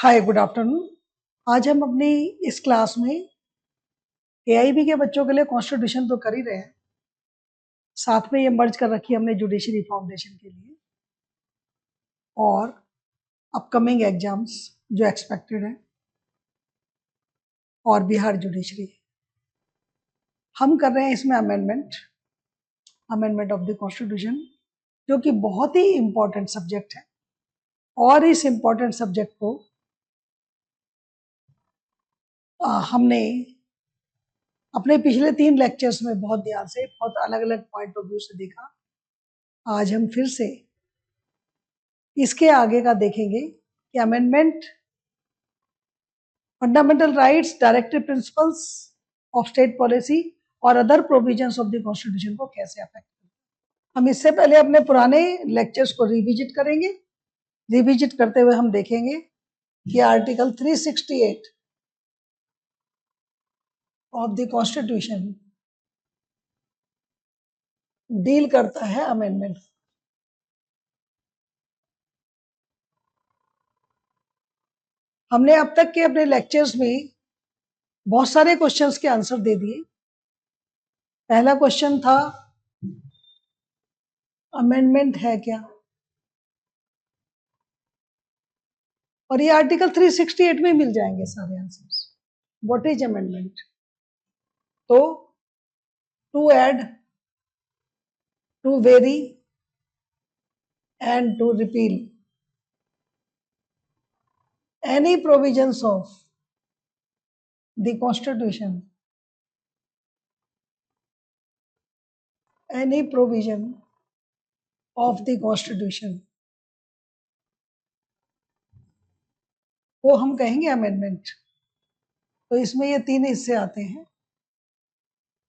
Hi good afternoon. आज हम अपनी इस क्लास में एआईबी के बच्चों के लिए कॉन्स्टिट्यूशन तो कर ही रहे हैं, साथ में ये मर्ज कर रखी है हमने जुडिशरी फाउंडेशन के लिए और अपकमिंग एग्जाम्स जो एक्सपेक्टेड है और बिहार जुडिशरी। हम कर रहे हैं इसमें अमेंडमेंट ऑफ द कॉन्स्टिट्यूशन, जो कि बहुत ही इम्पोर्टेंट सब्जेक्ट है। और इस इम्पोर्टेंट सब्जेक्ट को हमने अपने पिछले 3 लेक्चर्स में बहुत ध्यान से, बहुत अलग अलग पॉइंट ऑफ व्यू से देखा। आज हम फिर से इसके आगे का देखेंगे कि amendment fundamental rights, directive principles of state policy और other provisions of the constitution को कैसे अफेक्ट करते हैं। हम इससे पहले अपने पुराने लेक्चर्स को रिविजिट करेंगे। रिविजिट करते हुए हम देखेंगे कि article 368 of the constitution deal करता है अमेंडमेंट। हमने अब तक के अपने लेक्चर्स में बहुत सारे क्वेश्चंस के आंसर दे दिए। पहला क्वेश्चन था अमेंडमेंट है क्या, और ये आर्टिकल 368 में मिल जाएंगे सारे आंसर्स। What is amendment? तो to add, to vary and to repeal any provisions of the constitution, any provision of the constitution वो हम कहेंगे अमेंडमेंट। तो इसमें ये 3 हिस्से आते हैं।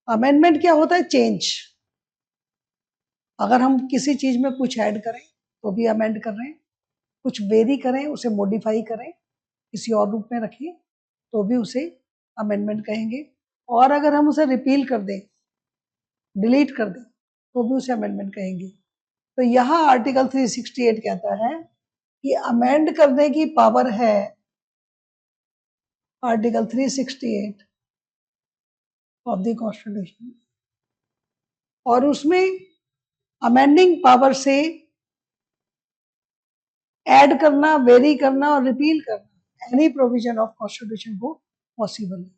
अमेंडमेंट क्या होता है? चेंज। अगर हम किसी चीज में कुछ ऐड करें तो भी अमेंड कर रहे हैं, कुछ वेरी करें, उसे मॉडिफाई करें, किसी और रूप में रखें तो भी उसे अमेंडमेंट कहेंगे। और अगर हम उसे रिपील कर दें, डिलीट कर दें, तो भी उसे अमेंडमेंट कहेंगे। तो यहाँ आर्टिकल 368 कहता है कि अमेंड करने की पावर है आर्टिकल 368 ऑफ द कॉन्स्टिट्यूशन, और उसमें अमेंडिंग पावर से ऐड करना, वेरी करना और रिपील करना एनी प्रोविजन ऑफ कॉन्स्टिट्यूशन को पॉसिबल है।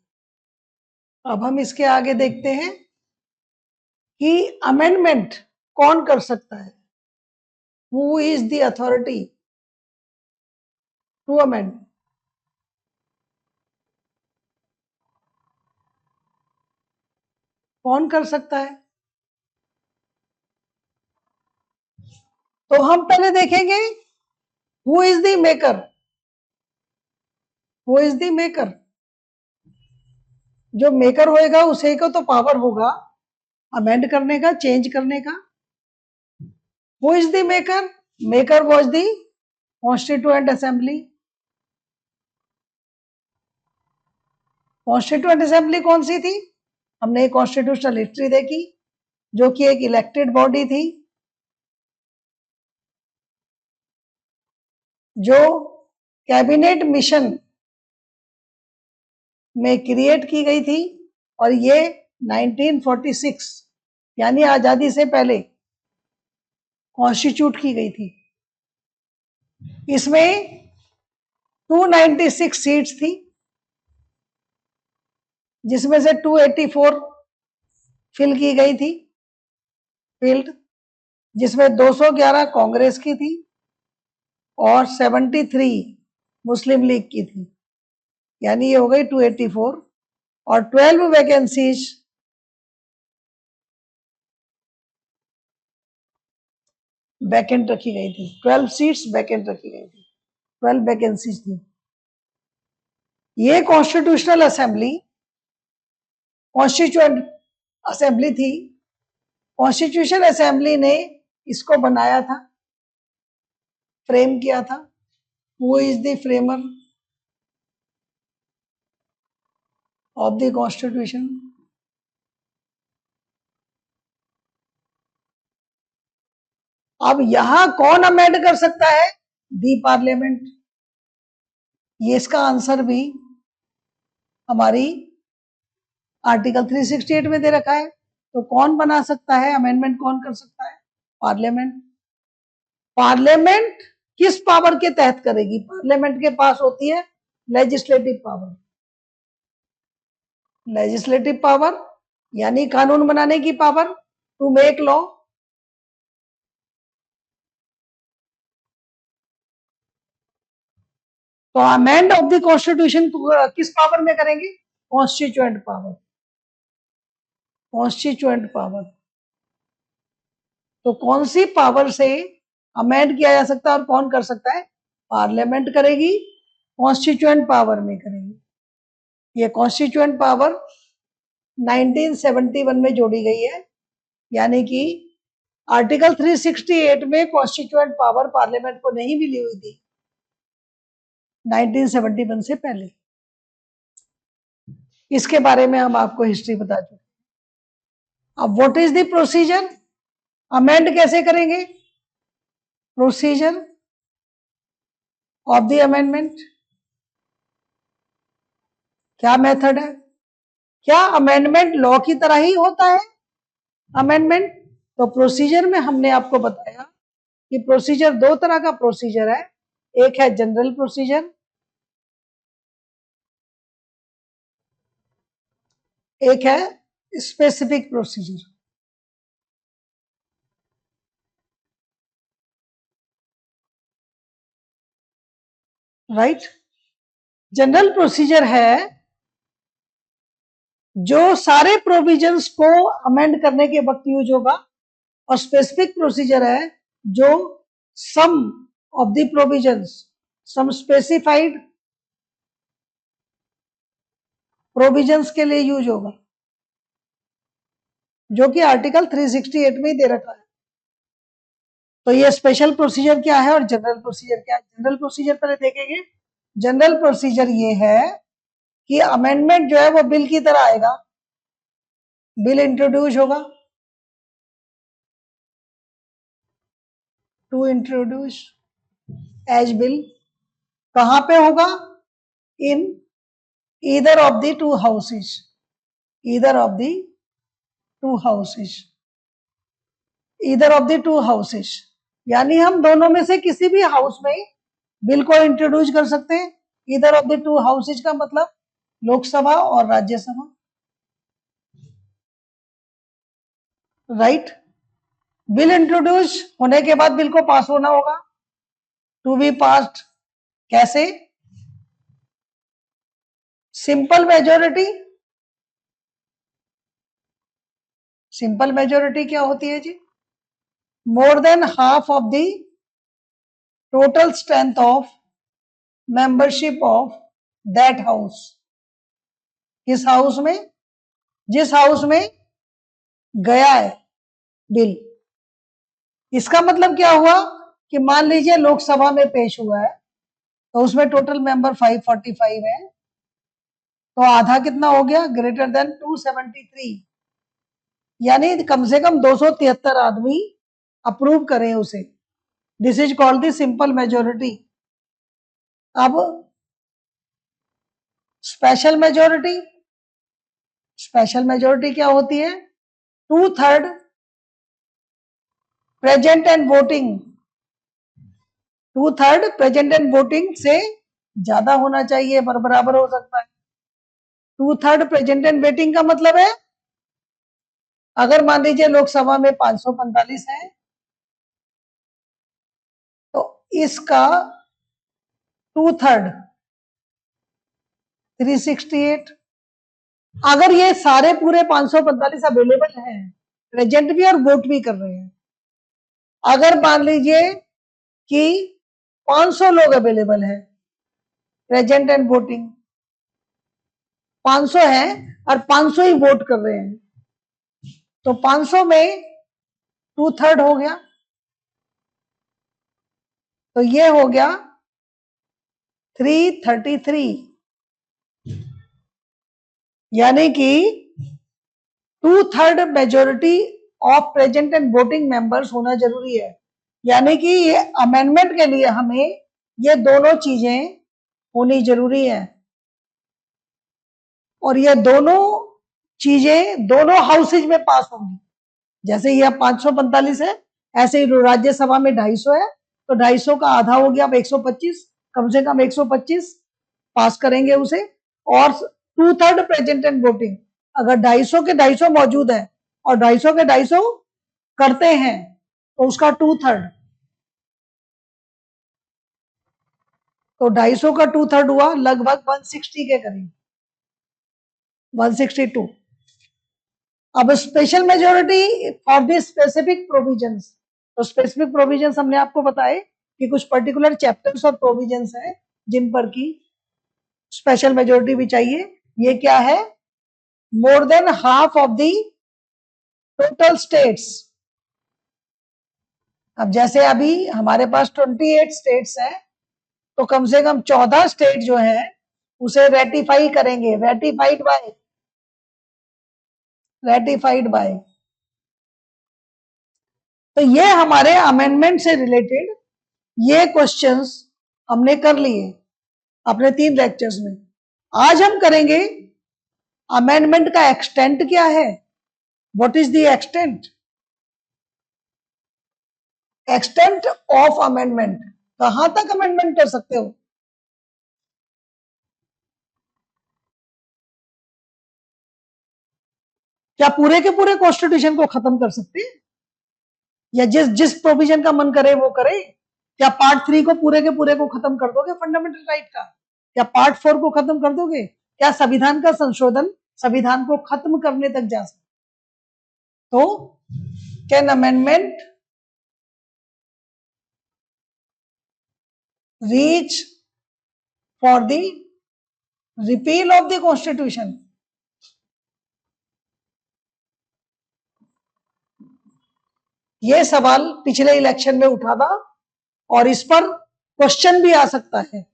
अब हम इसके आगे देखते हैं कि अमेंडमेंट कौन कर सकता है, who is the authority to amend. कौन कर सकता है? तो हम पहले देखेंगे who is the maker. Who is the maker? जो मेकर होएगा उसे को तो पावर होगा अमेंड करने का, चेंज करने का। Who is the maker? Maker was the constituent assembly. Constituent assembly कौन सी थी? हमने कॉन्स्टिट्यूशनल हिस्ट्री देखी, जो कि एक इलेक्टेड बॉडी थी, जो कैबिनेट मिशन में क्रिएट की गई थी, और ये 1946 यानी आजादी से पहले कॉन्स्टिट्यूट की गई थी। इसमें 296 सीट्स थी, जिसमें से 284 फिल की गई थी, फिल्ड, जिसमें 211 कांग्रेस की थी और 73 मुस्लिम लीग की थी, यानी ये हो गई 284। और 12 वैकेंसीज वैकेंट रखी गई थी, 12 सीट्स वैकेंट रखी गई थी, 12 वैकेंसीज थी। ये कॉन्स्टिट्यूशनल असेंबली कॉन्स्टिट्यूएंट असेंबली थी। कॉन्स्टिट्यूशन असेंबली ने इसको बनाया था, फ्रेम किया था। Who is the framer of the constitution? अब यहां कौन अमेंड कर सकता है? दी पार्लियामेंट। ये इसका आंसर भी हमारी आर्टिकल 368 में दे रखा है। तो कौन बना सकता है अमेंडमेंट, कौन कर सकता है? पार्लियामेंट। पार्लियामेंट किस पावर के तहत करेगी? पार्लियामेंट के पास होती है लेजिस्लेटिव पावर। लेजिस्लेटिव पावर यानी कानून बनाने की पावर, टू मेक लॉ। तो अमेंड ऑफ द कॉन्स्टिट्यूशन किस पावर में करेंगे? Constituent power. Constituent power. तो कौन सी पावर से अमेंड किया जा सकता है और कौन कर सकता है? पार्लियामेंट करेगी, कॉन्स्टिट्यूएंट पावर में करेगी। ये कॉन्स्टिट्यूएंट पावर 1971 में जोड़ी गई है, यानी कि आर्टिकल 368 में कॉन्स्टिट्यूएंट पावर पार्लियामेंट को नहीं मिली हुई थी 1971 से पहले। इसके बारे में हम आपको हिस्ट्री बता चुके। अब what is the procedure? Amend कैसे करेंगे? प्रोसीजर ऑफ द अमेंडमेंट, क्या मेथड है? क्या अमेंडमेंट लॉ की तरह ही होता है अमेंडमेंट? तो प्रोसीजर में हमने आपको बताया कि प्रोसीजर दो तरह का प्रोसीजर है। एक है जनरल प्रोसीजर, एक है specific procedure. Right. General procedure है जो सारे प्रोविजंस को अमेंड करने के वक्त यूज होगा, और स्पेसिफिक प्रोसीजर है जो some of the provisions, some specified provisions के लिए यूज होगा, जो कि आर्टिकल 368 में ही दे रखा है। तो ये स्पेशल प्रोसीजर क्या है और जनरल प्रोसीजर क्या है? जनरल प्रोसीजर पहले देखेंगे। जनरल प्रोसीजर ये है कि अमेंडमेंट जो है वो बिल की तरह आएगा। बिल इंट्रोड्यूस होगा, टू इंट्रोड्यूस एज बिल। कहां पे होगा? In either of the two houses, either of the two houses, either of the two houses, यानी हम दोनों में से किसी भी हाउस में बिल को इंट्रोड्यूस कर सकते हैं। Either of the two houses का मतलब लोकसभा और राज्यसभा। राइट। बिल इंट्रोड्यूस होने के बाद बिल को पास होना होगा, टू बी पास्ड। कैसे? Simple majority. सिंपल मेजोरिटी क्या होती है जी? More than half of the total strength of membership of that house. किस हाउस में? जिस हाउस में गया है बिल। इसका मतलब क्या हुआ कि मान लीजिए लोकसभा में पेश हुआ है, तो उसमें टोटल मेंबर 545 है, तो आधा कितना हो गया? ग्रेटर देन 273, यानी कम से कम 273 आदमी अप्रूव करें उसे। This is called the simple majority. अब स्पेशल मेजोरिटी, स्पेशल मेजोरिटी क्या होती है? 2/3 present and voting, 2/3 present and voting से ज्यादा होना चाहिए, बराबर हो सकता है। 2/3 प्रेजेंट एंड वोटिंग का मतलब है, अगर मान लीजिए लोकसभा में 545 है, तो इसका 2/3 368। अगर ये सारे पूरे 545 अवेलेबल हैं, प्रेजेंट भी और वोट भी कर रहे हैं, अगर मान लीजिए कि 500 लोग अवेलेबल हैं प्रेजेंट एंड वोटिंग, 500 है और 500 ही वोट कर रहे हैं, तो 500 में 2/3 हो गया, तो ये हो गया 333, यानी कि 2/3 majority of present and voting members होना जरूरी है। यानी कि ये अमेंडमेंट के लिए हमें ये दोनों चीजें होनी जरूरी है। और ये दोनों चीजें दोनों हाउसेज में पास होंगी। जैसे ये 545 है, ऐसे ही राज्यसभा में 250 है, तो 250 का आधा हो गया, अब 125, कम से कम 125 पास करेंगे उसे। और 2/3 प्रेजेंट एंड वोटिंग, अगर 250 के 250 मौजूद है और 250 के 250 करते हैं तो उसका 2/3, तो 250 का 2/3 हुआ लगभग 160 के करीब, 162। अब special majority for the specific provisions, तो स्पेसिफिक प्रोविजंस हमने आपको बताए कि कुछ पर्टिकुलर चैप्टर्स और प्रोविजंस हैं जिन पर की स्पेशल मेजोरिटी भी चाहिए। ये क्या है? मोर than half of the total states. अब जैसे अभी हमारे पास 28 स्टेट्स हैं, तो कम से कम 14 स्टेट जो है उसे रेटिफाई करेंगे, रेटिफाइड बाय। तो ये हमारे अमेंडमेंट से रिलेटेड ये क्वेश्चंस हमने कर लिए अपने 3 लेक्चर्स में। आज हम करेंगे अमेंडमेंट का एक्सटेंट क्या है, what is the extent of amendment, कहां तक अमेंडमेंट कर सकते हो। क्या पूरे के पूरे कॉन्स्टिट्यूशन को खत्म कर सकते हैं, या जिस जिस प्रोविजन का मन करे वो करे? क्या पार्ट 3 को पूरे के पूरे को खत्म कर दोगे फंडामेंटल राइट का? क्या पार्ट 4 को खत्म कर दोगे? क्या संविधान का संशोधन संविधान को खत्म करने तक जा सकते? तो can amendment reach for the repeal of the constitution? ये सवाल पिछले इलेक्शन में उठा था और इस पर क्वेश्चन भी आ सकता है।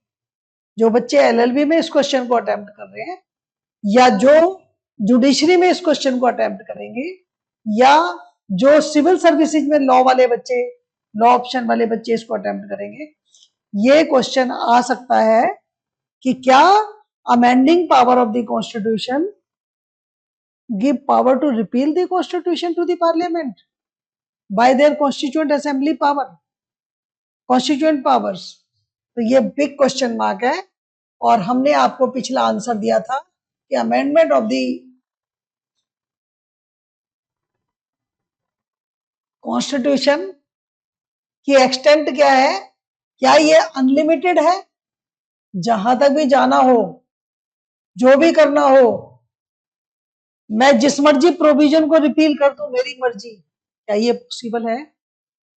जो बच्चे एलएलबी में इस क्वेश्चन को अटेम्प्ट कर रहे हैं, या जो जुडिशरी में इस क्वेश्चन को अटेम्प्ट करेंगे, या जो सिविल सर्विसेज में लॉ वाले बच्चे, लॉ ऑप्शन वाले बच्चे इसको अटेम्प्ट करेंगे, ये क्वेश्चन आ सकता है कि क्या amending power of the constitution give power to repeal the constitution to the parliament by their constituent assembly power, constituent powers. तो ये बिग क्वेश्चन मार्क है। और हमने आपको पिछला आंसर दिया था कि अमेंडमेंट ऑफ द कॉन्स्टिट्यूशन की एक्सटेंट क्या है, क्या ये अनलिमिटेड है? जहां तक भी जाना हो, जो भी करना हो, मैं जिस मर्जी प्रोविजन को रिपील कर दूं, मेरी मर्जी, क्या ये पॉसिबल है?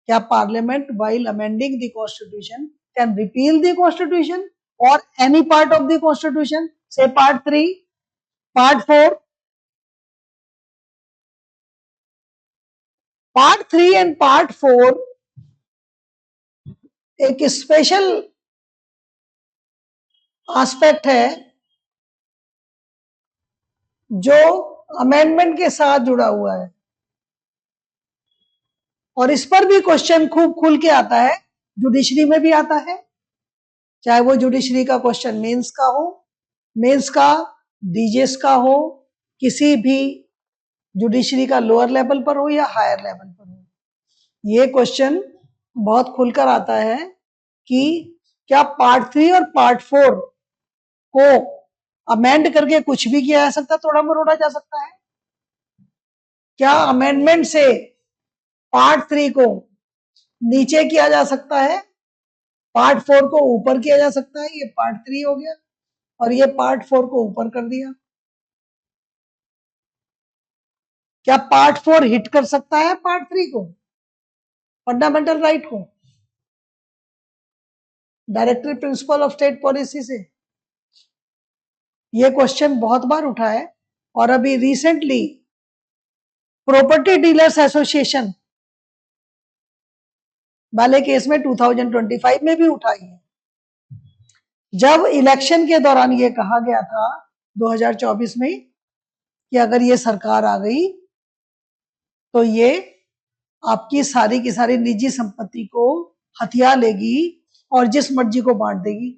क्या parliament while amending the constitution can repeal the constitution और any part of the constitution, say part 3, part 4? Part 3 and part 4 एक स्पेशल एस्पेक्ट है जो अमेंडमेंट के साथ जुड़ा हुआ है, और इस पर भी क्वेश्चन खूब खुल के आता है, जुडिशरी में भी आता है, चाहे वो जुडिशरी का क्वेश्चन मेंस का हो, मेंस का डीजेस का हो, किसी भी जुडिशरी का लोअर लेवल पर हो या हायर लेवल पर हो, ये क्वेश्चन बहुत खुलकर आता है कि क्या पार्ट 3 और पार्ट 4 को अमेंड करके कुछ भी किया जा सकता, तोड़ा मरोड़ा जा सकता है? क्या अमेंडमेंट से पार्ट 3 को नीचे किया जा सकता है, पार्ट 4 को ऊपर किया जा सकता है? ये पार्ट 3 हो गया और ये पार्ट 4 को ऊपर कर दिया। क्या पार्ट 4 हिट कर सकता है पार्ट 3 को, फंडामेंटल राइट को, directory principal of state policy से? ये क्वेश्चन बहुत बार उठा है, और अभी रिसेंटली प्रॉपर्टी डीलर्स एसोसिएशन वाले केस में 2025 में भी उठाई है, जब इलेक्शन के दौरान ये कहा गया था 2024 में कि अगर ये सरकार आ गई तो ये आपकी सारी की सारी निजी संपत्ति को हथिया लेगी और जिस मर्जी को बांट देगी।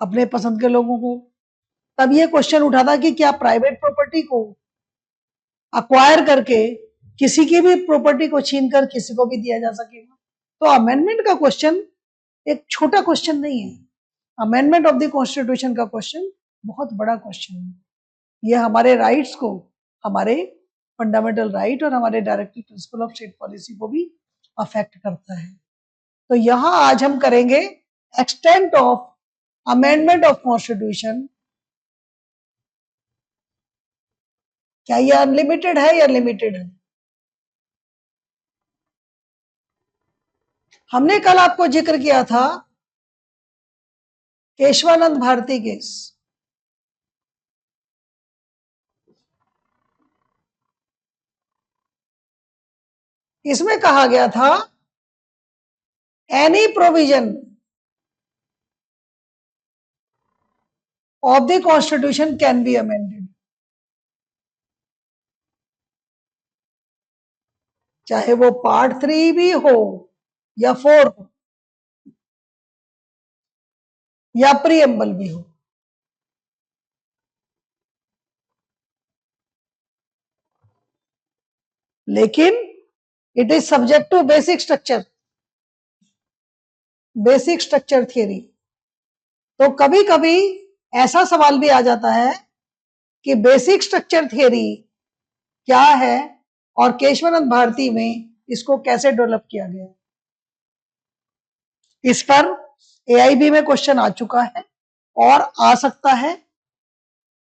अपने पसंद के लोगों को। तब ये क्वेश्चन उठा था कि क्या प्राइवेट प्रॉपर्टी को अक्वायर करके किसी की भी प्रॉपर्टी को छीनकर किसी को भी दिया जा सकेगा। तो अमेंडमेंट का क्वेश्चन एक छोटा क्वेश्चन नहीं है। अमेंडमेंट ऑफ द कॉन्स्टिट्यूशन का क्वेश्चन बहुत बड़ा क्वेश्चन है। ये हमारे राइट्स को, हमारे फंडामेंटल राइट और हमारे directive principle of state policy को भी अफेक्ट करता है। तो यहां आज हम करेंगे extent of amendment of constitution. क्या ये अनलिमिटेड है या लिमिटेड है? हमने कल आपको जिक्र किया था केशवानंद भारती केस। इसमें कहा गया था any provision of the constitution can be amended, चाहे वो पार्ट 3 भी हो या 4 हो या प्रीएम्बल भी हो। लेकिन it is subject to basic structure, basic structure theory. तो कभी कभी ऐसा सवाल भी आ जाता है कि बेसिक स्ट्रक्चर थियरी क्या है और केशवानंद भारती में इसको कैसे डेवलप किया गया। इस पर एआईबी में क्वेश्चन आ चुका है और आ सकता है।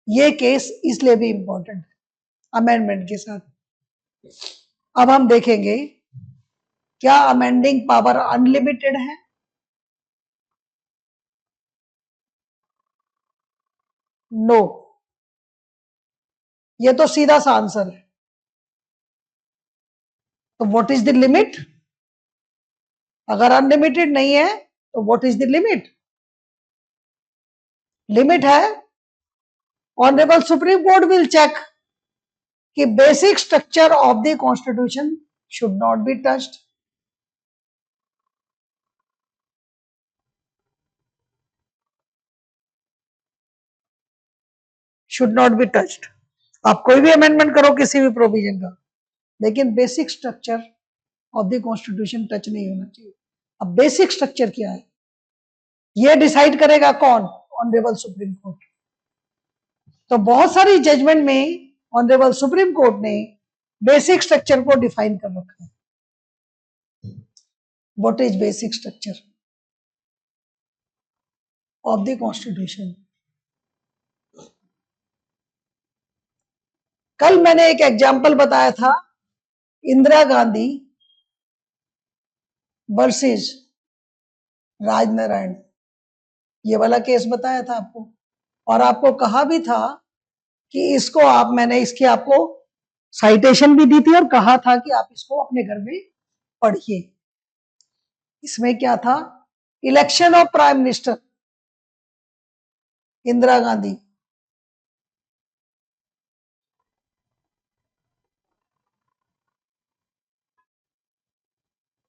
ये केस इसलिए भी इंपॉर्टेंट है अमेंडमेंट के साथ। अब हम देखेंगे क्या अमेंडिंग पावर अनलिमिटेड है? नो। ये तो सीधा सा आंसर है। तो व्हाट इज द लिमिट? अगर अनलिमिटेड नहीं है तो what is the limit? Limit है honourable supreme court will check कि basic structure of the constitution should not be touched. Should not be touched. आप कोई भी अमेंडमेंट करो किसी भी प्रोविजन का, लेकिन basic structure of the constitution touch नहीं होना चाहिए। अब बेसिक स्ट्रक्चर क्या है ये डिसाइड करेगा कौन? Honourable supreme court. तो बहुत सारी जजमेंट में ऑनरेबल सुप्रीम कोर्ट ने बेसिक स्ट्रक्चर को डिफाइन कर रखा है। What is basic structure of the constitution? कल मैंने एक एग्जाम्पल बताया था इंदिरा गांधी वर्सेस राजनारायण, ये वाला केस बताया था आपको। और आपको कहा भी था कि इसको मैंने इसकी आपको साइटेशन भी दी थी और कहा था कि आप इसको अपने घर में पढ़िए। इसमें क्या था? Election of prime minister Indira Gandhi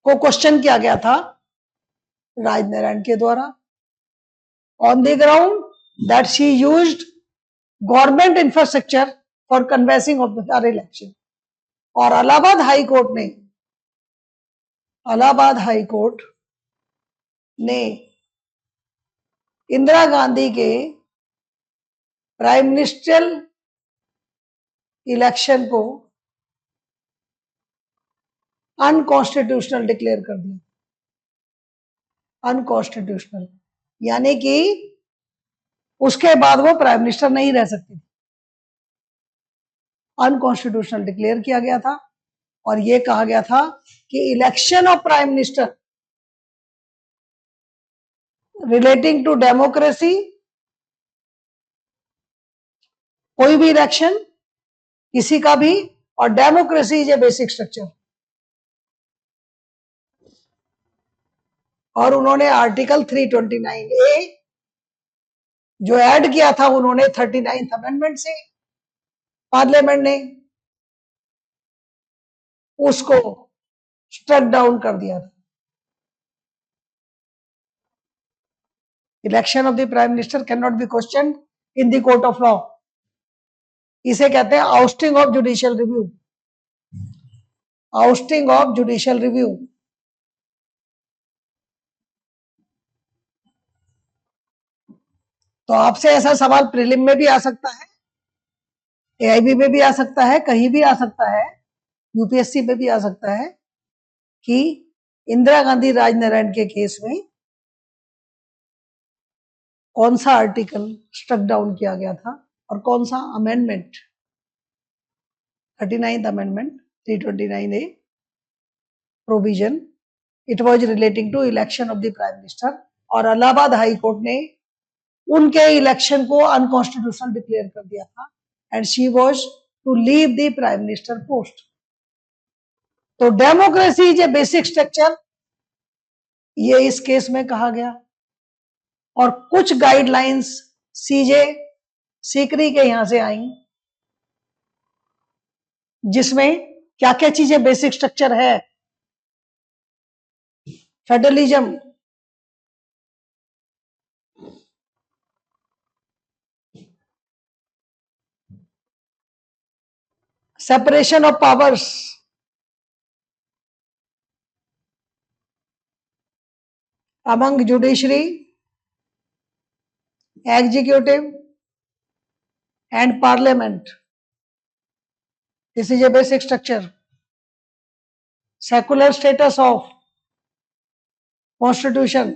को क्वेश्चन किया गया था राजनारायण के द्वारा on the ground that she used government infrastructure for convincing of her election. और इलाहाबाद हाई कोर्ट ने इंदिरा गांधी के प्राइम मिनिस्ट्रियल इलेक्शन को अनकॉन्स्टिट्यूशनल डिक्लेयर कर दिया। अनकॉन्स्टिट्यूशनल यानी कि उसके बाद वो प्राइम मिनिस्टर नहीं रह सकती। अनकॉन्स्टिट्यूशनल डिक्लेयर किया गया था और ये कहा गया था कि election of prime minister relating to democracy, कोई भी इलेक्शन किसी का भी, और democracy is a basic structure. और उन्होंने आर्टिकल 329A जो ऐड किया था उन्होंने 39th अमेंडमेंट से, पार्लियामेंट ने उसको स्ट्रक डाउन कर दिया था। Election of the prime minister can not be question in the court of law. इसे कहते हैं ousting of judicial review, ousting of judicial review. तो आपसे ऐसा सवाल प्रीलिम में भी आ सकता है, एआईबी में भी आ सकता है, कहीं भी आ सकता है, यूपीएससी में भी आ सकता है कि इंदिरा गांधी राजनारायण के केस में कौन सा आर्टिकल स्ट्रक डाउन किया गया था और कौन सा amendment, 39th amendment 329A provision, it was relating to election of the prime minister, और इलाहाबाद हाई कोर्ट ने उनके इलेक्शन को अनकॉन्स्टिट्यूशनल डिक्लेयर कर दिया था and she was to leave the prime minister post. तो democracy is a basic structure, ये इस केस में कहा गया। और कुछ गाइडलाइंस सीजे सीकरी के यहां से आई जिसमें क्या क्या चीजें बेसिक स्ट्रक्चर है। Federalism, separation of powers, among judiciary, executive and parliament. This is a basic structure. Secular status of constitution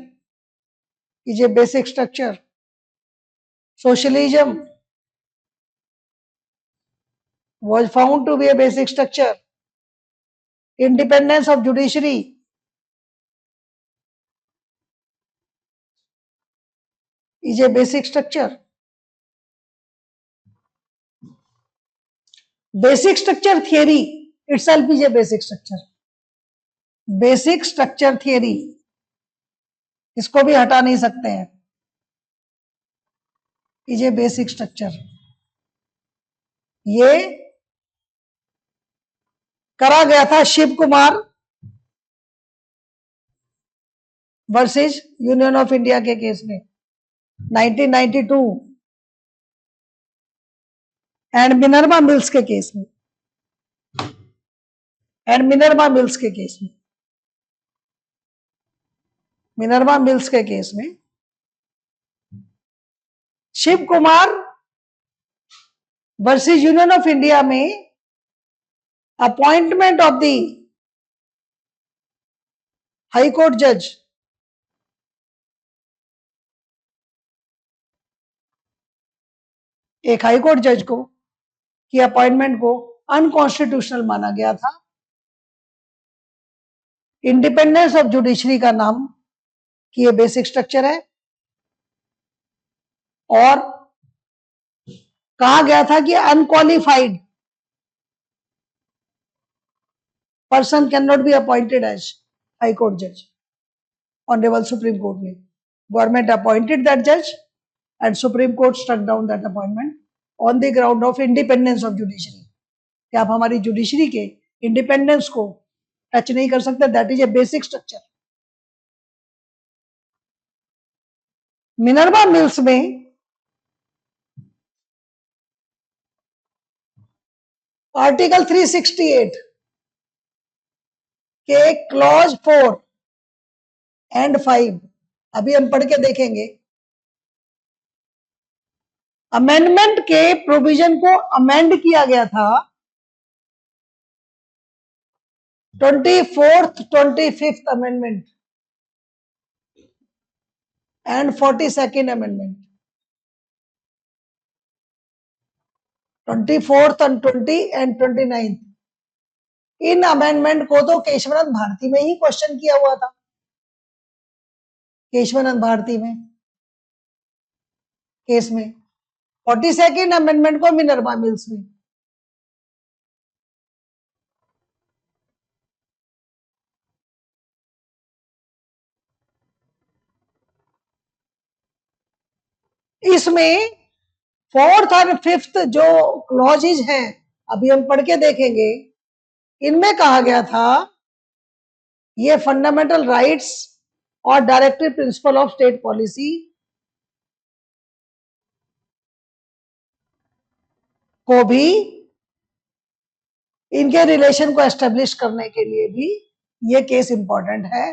is a basic structure. Socialism was found to be a basic structure. Independence of judiciary is a basic structure. Basic structure theory itself is a basic structure. Basic structure theory, इसको भी हटा नहीं सकते हैं, is a basic structure. ये करा गया था Shiv Kumar versus union of India के केस में 1992 एंड मिनर्वा मिल्स के केस में, एंड मिनर्वा मिल्स के केस में, मिनर्वा मिल्स के केस में Shiv Kumar versus union of India में appointment of the high court जज, एक हाई कोर्ट जज को की अपॉइंटमेंट को अनकॉन्स्टिट्यूशनल माना गया था। इंडिपेंडेंस ऑफ जुडिशरी का नाम कि ये बेसिक स्ट्रक्चर है, और कहा गया था कि unqualified person can not be appointed as high court जज। ऑनरेबल सुप्रीम कोर्ट ने, गवर्नमेंट अपॉइंटेड दैट जज and supreme court struck down that appointment on the ground of independence of judiciary, कि आप हमारी जुडिशरी के इंडिपेंडेंस को touch नहीं कर सकते, that is a basic structure. Minerva mills में आर्टिकल 368 के क्लॉज 4 एंड 5 अभी हम पढ़ के देखेंगे। अमेंडमेंट के प्रोविजन को अमेंड किया गया था 24th 25th amendment and 42nd amendment, 24th and 20 and 29th। In amendment को तो केशवानंद भारती में ही क्वेश्चन किया हुआ था, केशवानंद भारती में केस में। 42nd अमेंडमेंट को मिनर्वा मिल्स में। इसमें 4th और 5th जो क्लॉजेज हैं अभी हम पढ़ के देखेंगे, इनमें कहा गया था ये फंडामेंटल राइट्स और directive principle of state policy को भी, इनके रिलेशन को एस्टेब्लिश करने के लिए भी ये केस इंपॉर्टेंट है।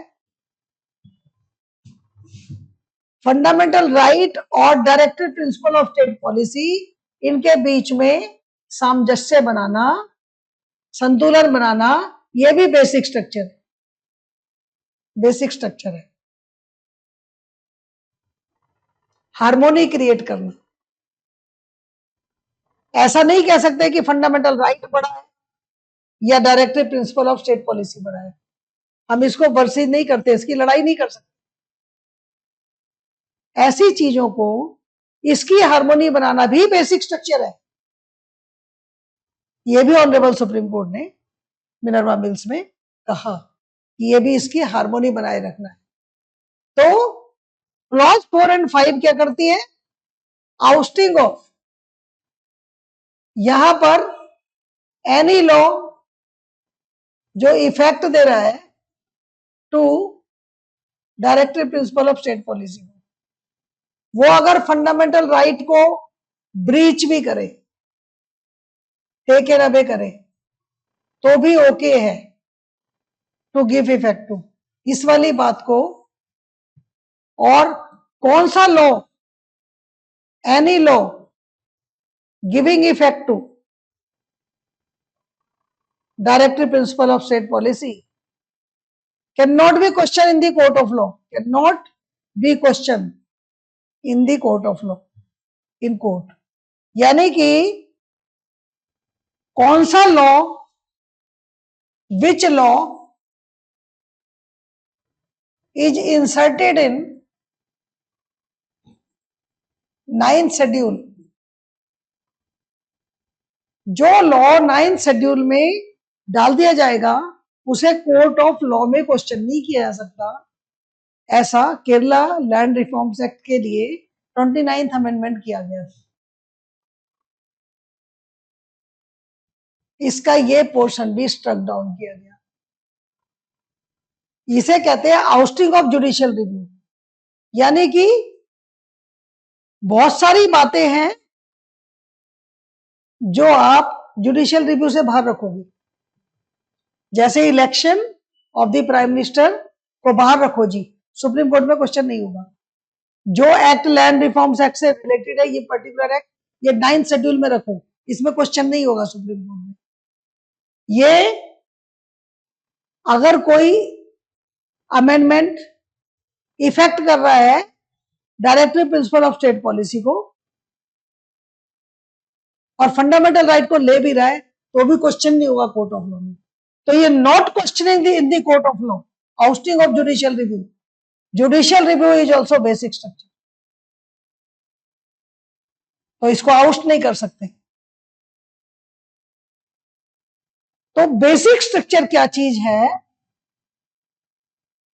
फंडामेंटल राइट और directive principle of state policy, इनके बीच में सामंजस्य बनाना, संतुलन बनाना, ये भी बेसिक स्ट्रक्चर है। हार्मोनी क्रिएट करना, ऐसा नहीं कह सकते कि फंडामेंटल राइट बड़ा है या directive principle of state policy बड़ा है। हम इसको वर्सेस नहीं करते, इसकी लड़ाई नहीं कर सकते। ऐसी चीजों को, इसकी हार्मोनी बनाना भी बेसिक स्ट्रक्चर है। यह भी ऑनरेबल सुप्रीम कोर्ट ने मिनर्वा मिल्स में कहा कि यह भी इसकी हार्मोनी बनाए रखना है। तो क्लॉज 4 और 5 क्या करती है? आउस्टिंग ऑफ, यहां पर एनी लॉ जो इफेक्ट दे रहा है to directive principle of state policy, वो अगर फंडामेंटल राइट को ब्रीच भी करे, टेक एंड अवे करे, तो भी ओके है टू गिव इफेक्ट टू इस वाली बात को। और कौन सा law? Any law giving effect to directive principle of state policy can not be question in the court of law, can not be question in the court of law, in court. यानी कि कौन सा law, which law is inserted in 9th schedule, जो law 9th schedule में डाल दिया जाएगा उसे कोर्ट ऑफ लॉ में क्वेश्चन नहीं किया जा सकता। ऐसा केरला लैंड रिफॉर्म्स एक्ट के लिए 29th अमेंडमेंट किया गया। इसका ये पोर्शन भी स्ट्रक डाउन किया गया। इसे कहते हैं आउस्टिंग ऑफ जुडिशियल रिव्यू। यानी कि बहुत सारी बातें हैं जो आप जुडिशियल रिव्यू से बाहर रखोगे, जैसे election of the prime minister को बाहर रखो जी, सुप्रीम कोर्ट में क्वेश्चन नहीं होगा। जो एक्ट लैंड रिफॉर्म्स एक्ट से रिलेटेड है, ये पर्टिकुलर एक्ट, ये 9th शेड्यूल में रखो, इसमें क्वेश्चन नहीं होगा सुप्रीम कोर्ट में। ये अगर कोई अमेंडमेंट इफेक्ट कर रहा है directive principle of state policy को और फंडामेंटल राइट को ले भी रहा है, तो भी क्वेश्चन नहीं होगा कोर्ट ऑफ लॉ में। तो ये not questioning in the court of law, ousting of judicial review. Judicial review is also basic structure, तो इसको आउस्ट नहीं कर सकते। तो बेसिक स्ट्रक्चर क्या चीज है?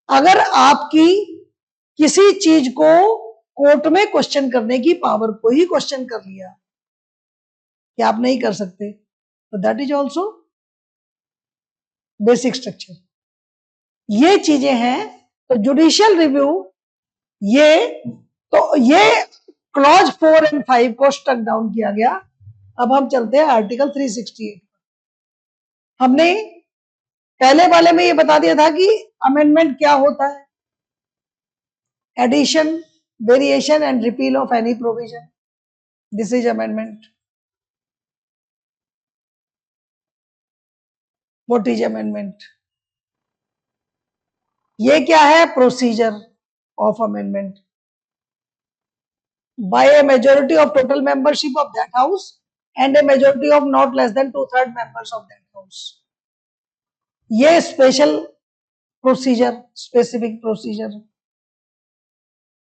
अगर आपकी किसी चीज को कोर्ट में क्वेश्चन करने की पावर को ही क्वेश्चन कर लिया कि आप नहीं कर सकते, तो that is also basic structure. ये चीजें हैं। तो जुडिशियल रिव्यू, ये क्लॉज 4 और 5 को स्ट्रक डाउन किया गया। अब हम चलते हैं आर्टिकल 368। हमने पहले वाले में ये बता दिया था कि अमेंडमेंट क्या होता है, addition, variation and repeal of any provision, this is amendment. What is amendment? ये क्या है? Procedure of amendment by a majority of total membership of that house and a majority of not less than 2/3 members of that house। ये special procedure, specific procedure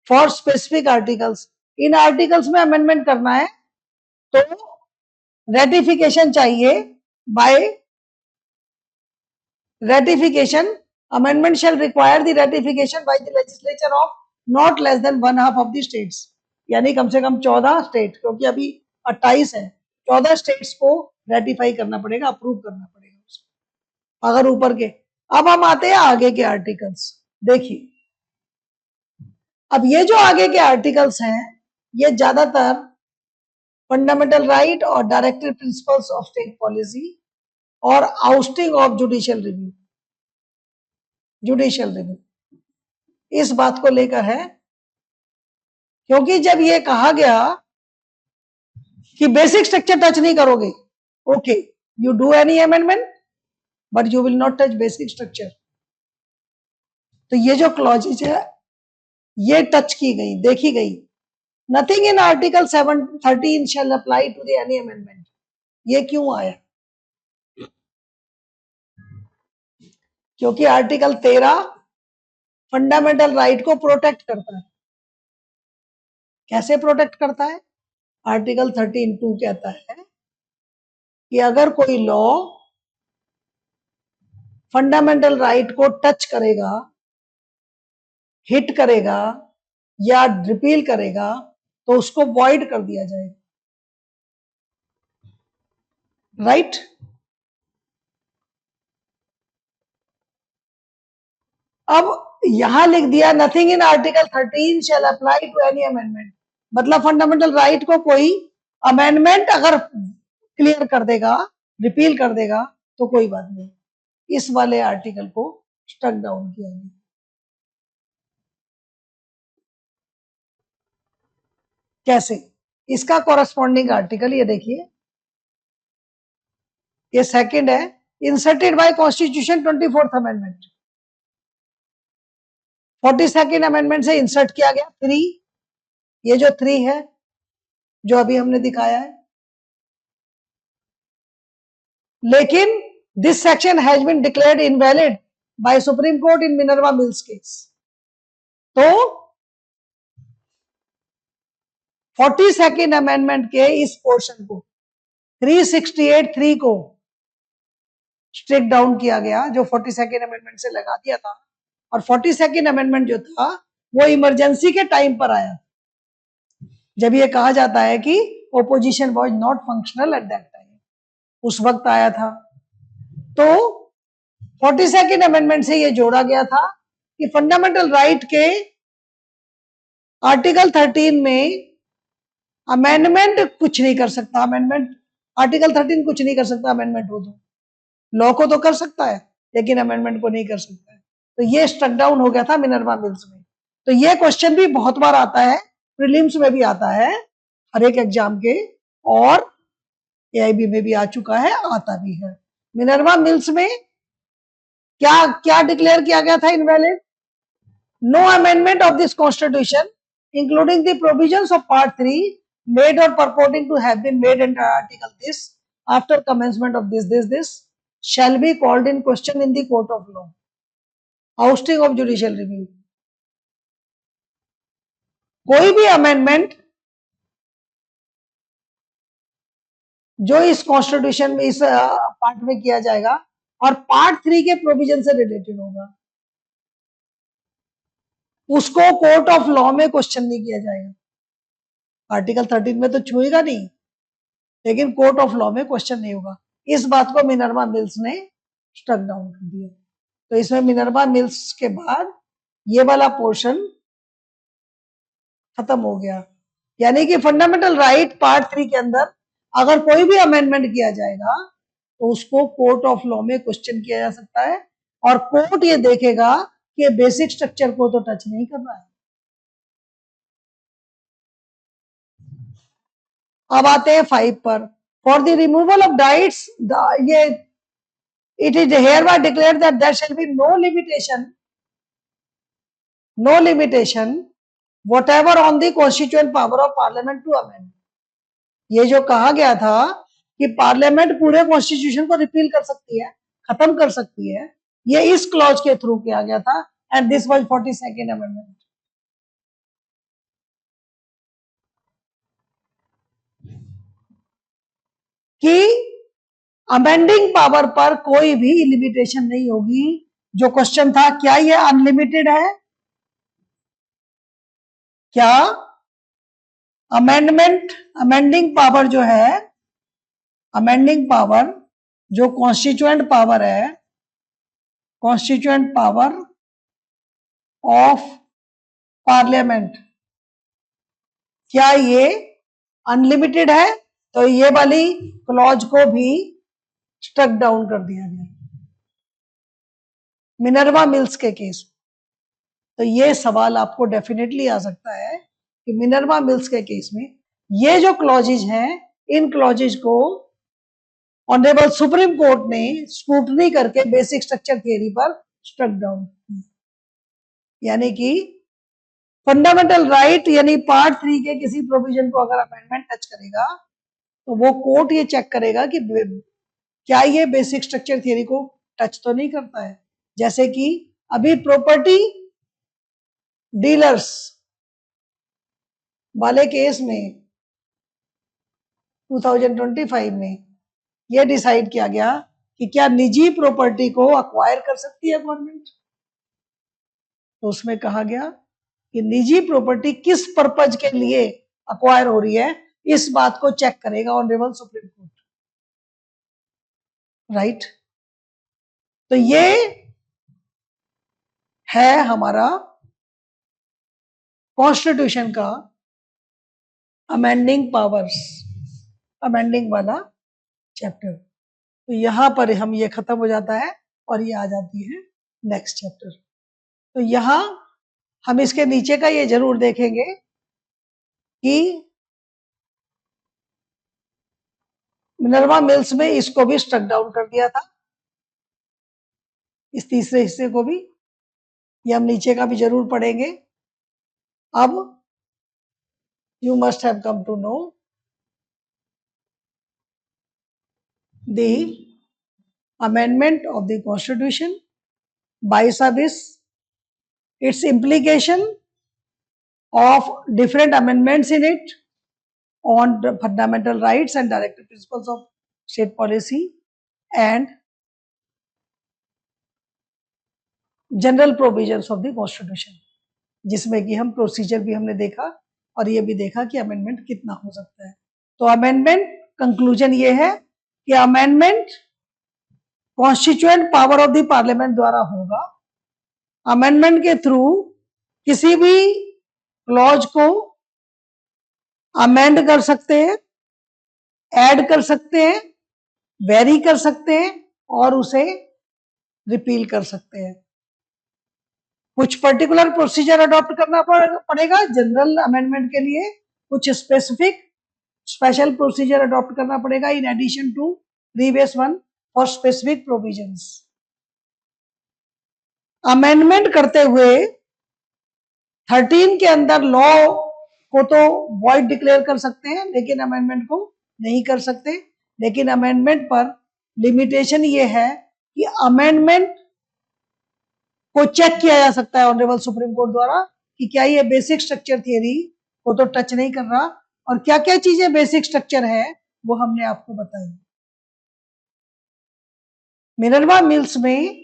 for specific articles. इन articles में amendment करना है तो ratification चाहिए। By ratification, amendment shall require the ratification by the legislature of not less than 1/2 of the states। यानी कम से कम 14 state, क्योंकि अभी 28 है, 14 स्टेट्स को रेटिफाई करना पड़ेगा, अप्रूव करना पड़ेगा उसको, अगर ऊपर के। अब हम आते हैं आगे के आर्टिकल्स। देखिए, अब ये जो आगे के आर्टिकल्स हैं, ये ज्यादातर फंडामेंटल राइट और directive principles of state policy और ousting of judicial review. Judicial review इस बात को लेकर है, क्योंकि जब ये कहा गया कि बेसिक स्ट्रक्चर टच नहीं करोगे, okay, you do any amendment but you will not touch basic structure. तो ये जो क्लॉजेज है ये टच की गई, देखी गई। Nothing in article 713 shall apply to the any amendment. ये क्यों आया? क्योंकि आर्टिकल 13 फंडामेंटल राइट को प्रोटेक्ट करता है। कैसे प्रोटेक्ट करता है? आर्टिकल 13(2) कहता है कि अगर कोई लॉ फंडामेंटल राइट को टच करेगा, हिट करेगा या रिपील करेगा तो उसको वॉइड कर दिया जाएगा। राइट? अब यहां लिख दिया nothing in article 13 shall apply to any amendment, मतलब फंडामेंटल राइट को कोई अमेंडमेंट अगर क्लियर कर देगा, रिपील कर देगा तो कोई बात नहीं। इस वाले आर्टिकल को स्ट्रक डाउन किया गया। कैसे? इसका कॉरेस्पॉन्डिंग आर्टिकल ये देखिए, ये सेकंड है, inserted by constitution 24th amendment. 42nd amendment से इंसर्ट किया गया 3, ये जो 3 है जो अभी हमने दिखाया है, लेकिन this section has been declared invalid by supreme court in Minerva mills case. तो 42nd अमेंडमेंट के इस पोर्शन को 368(3) को स्ट्रिक डाउन किया गया, जो 42nd अमेंडमेंट से लगा दिया था। और 42nd अमेंडमेंट जो था वो इमरजेंसी के टाइम पर आया, जब ये कहा जाता है कि opposition was not functional at that time, उस वक्त आया था। तो 42nd अमेंडमेंट से ये जोड़ा गया था कि फंडामेंटल राइट के आर्टिकल 13 में अमेंडमेंट कुछ नहीं कर सकता। अमेंडमेंट आर्टिकल 13 कुछ नहीं कर सकता, अमेंडमेंट हो तो लॉ को तो कर सकता है लेकिन अमेंडमेंट को नहीं कर सकता है। तो ये स्ट्रक डाउन हो गया था मिनर्वा मिल्स में। तो ये क्वेश्चन भी बहुत बार आता है, प्रीलिम्स में भी आता है हर एक एग्जाम के, और एआईबी में भी आ चुका है, आता भी है। मिनर्वा मिल्स में क्या क्या डिक्लेयर किया गया था invalid? No amendment of this constitution including the provisions of part 3 made or purporting to have been made under article this after commencement of this shall be called in question in the court of law. Ousting of judicial review. कोई भी amendment जो इस constitution में इस part में किया जाएगा और पार्ट 3 के प्रोविजन से रिलेटेड होगा, उसको कोर्ट ऑफ लॉ में क्वेश्चन नहीं किया जाएगा। आर्टिकल 13 में तो छुएगा नहीं, लेकिन कोर्ट ऑफ लॉ में क्वेश्चन नहीं होगा। इस बात को मिनर्वा मिल्स ने स्ट्रक डाउन कर दिया। तो इसमें मिनर्वा मिल्स के बाद ये वाला पोर्शन खत्म हो गया, यानी कि फंडामेंटल राइट पार्ट 3 के अंदर अगर कोई भी अमेंडमेंट किया जाएगा तो उसको कोर्ट ऑफ लॉ में क्वेश्चन किया जा सकता है, और कोर्ट ये देखेगा कि बेसिक स्ट्रक्चर को तो टच नहीं कर रहा है। अब आते हैं 5 पर। फॉर द रिमूवल ऑफ डाइट्स, ये it is hereby declared that there shall be no limitation whatever on the constituent power of parliament to amend। ये जो कहा गया था कि पार्लियामेंट पूरे कॉन्स्टिट्यूशन को रिपील कर सकती है, खत्म कर सकती है, ये इस क्लॉज के थ्रू किया गया था, and this was 42nd amendment. कि अमेंडिंग पावर पर कोई भी लिमिटेशन नहीं होगी। जो क्वेश्चन था, क्या ये अनलिमिटेड है? क्या अमेंडिंग पावर जो है, अमेंडिंग पावर जो कॉन्स्टिट्यूएंट पावर है, कॉन्स्टिट्यूएंट पावर ऑफ पार्लियामेंट, क्या ये अनलिमिटेड है तो ये वाली क्लॉज को भी स्ट्रक डाउन कर दिया गया मिनर्वा मिल्स के केस। तो ये सवाल आपको डेफिनेटली आ सकता है कि मिनर्वा मिल्स के केस में ये जो क्लॉजेज हैं, इन क्लॉजेज को ऑनरेबल सुप्रीम कोर्ट ने स्क्रूटनी करके बेसिक स्ट्रक्चर थियरी पर स्ट्रक डाउन, यानी कि फंडामेंटल राइट यानी पार्ट 3 के किसी प्रोविजन को अगर अमेंडमेंट टच करेगा तो वो कोर्ट ये चेक करेगा कि क्या ये बेसिक स्ट्रक्चर थियरी को टच तो नहीं करता है। जैसे कि अभी प्रॉपर्टी डीलर्स वाले केस में 2025 में यह डिसाइड किया गया कि क्या निजी प्रॉपर्टी को अक्वायर कर सकती है गवर्नमेंट। तो उसमें कहा गया कि निजी प्रॉपर्टी किस पर्पज के लिए अक्वायर हो रही है, इस बात को चेक करेगा ऑनरेबल सुप्रीम कोर्ट, राइट। तो ये है हमारा कॉन्स्टिट्यूशन का अमेंडिंग पावर्स, अमेंडिंग वाला चैप्टर। तो यहां पर हम ये खत्म हो जाता है और ये आ जाती है नेक्स्ट चैप्टर। तो यहां हम इसके नीचे का ये जरूर देखेंगे कि मिनर्वा मिल्स में इसको भी स्ट्रक डाउन कर दिया था, इस तीसरे हिस्से को भी, ये हम नीचे का भी जरूर पढ़ेंगे। अब you must have come to know the amendment of the constitution by service, its implication of different amendments in it on the fundamental rights and directive principles of state policy and general provisions of the constitution, जिसमें कि हम procedure भी हमने देखा और ये भी देखा कि अमेंडमेंट कितना हो सकता है। तो अमेंडमेंट कंक्लूजन ये है कि amendment constituent power of the parliament द्वारा होगा। अमेंडमेंट के थ्रू किसी भी क्लॉज को अमेंड कर सकते हैं, ऐड कर सकते हैं, वेरी कर सकते हैं और उसे रिपील कर सकते हैं। कुछ पर्टिकुलर प्रोसीजर अडॉप्ट करना पड़ेगा जनरल अमेंडमेंट के लिए, कुछ स्पेसिफिक स्पेशल प्रोसीजर अडॉप्ट करना पड़ेगा in addition to previous one for specific provisions. Amendment करते हुए 13 के अंदर लॉ को तो वॉइड डिक्लेयर कर सकते हैं लेकिन अमेंडमेंट को नहीं कर सकते। लेकिन अमेंडमेंट पर लिमिटेशन ये है कि अमेंडमेंट को चेक किया जा सकता है ऑनरेबल सुप्रीम कोर्ट द्वारा कि क्या ये बेसिक स्ट्रक्चर थियरी को तो टच नहीं कर रहा, और क्या क्या चीजें बेसिक स्ट्रक्चर है वो हमने आपको बताई। मिनर्वा मिल्स में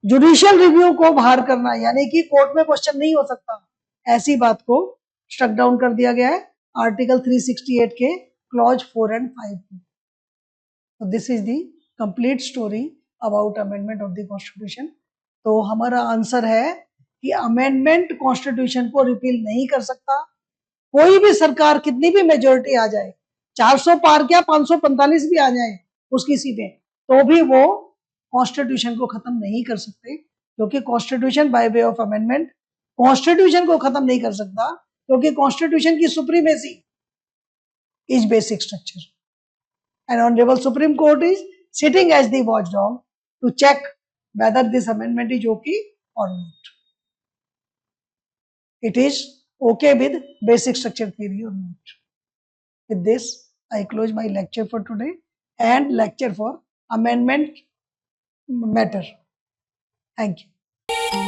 जुडिशियल रिव्यू को बाहर करना यानी कि कोर्ट में क्वेश्चन नहीं हो सकता, ऐसी बात को स्ट्रक डाउन कर दिया गया है आर्टिकल 368 के क्लॉज 4 एंड 5 में। तो this is the complete story about amendment of the constitution. तो हमारा आंसर है कि अमेंडमेंट कॉन्स्टिट्यूशन को रिपील नहीं कर सकता। कोई भी सरकार कितनी भी मेजोरिटी आ जाए, 400 पार क्या 545 भी आ जाए उसकी सीटें, तो भी वो कॉन्स्टिट्यूशन को खत्म नहीं कर सकते, क्योंकि constitution by way of amendment constitution को खत्म नहीं कर सकता, क्योंकि कॉन्स्टिट्यूशन की supremacy is basic structure and honourable supreme court is sitting as the watchdog to check whether this amendment is okay or not. It is okay with basic structure theory or not. With this, I close my lecture for today and lecture for amendment matter. Thank you.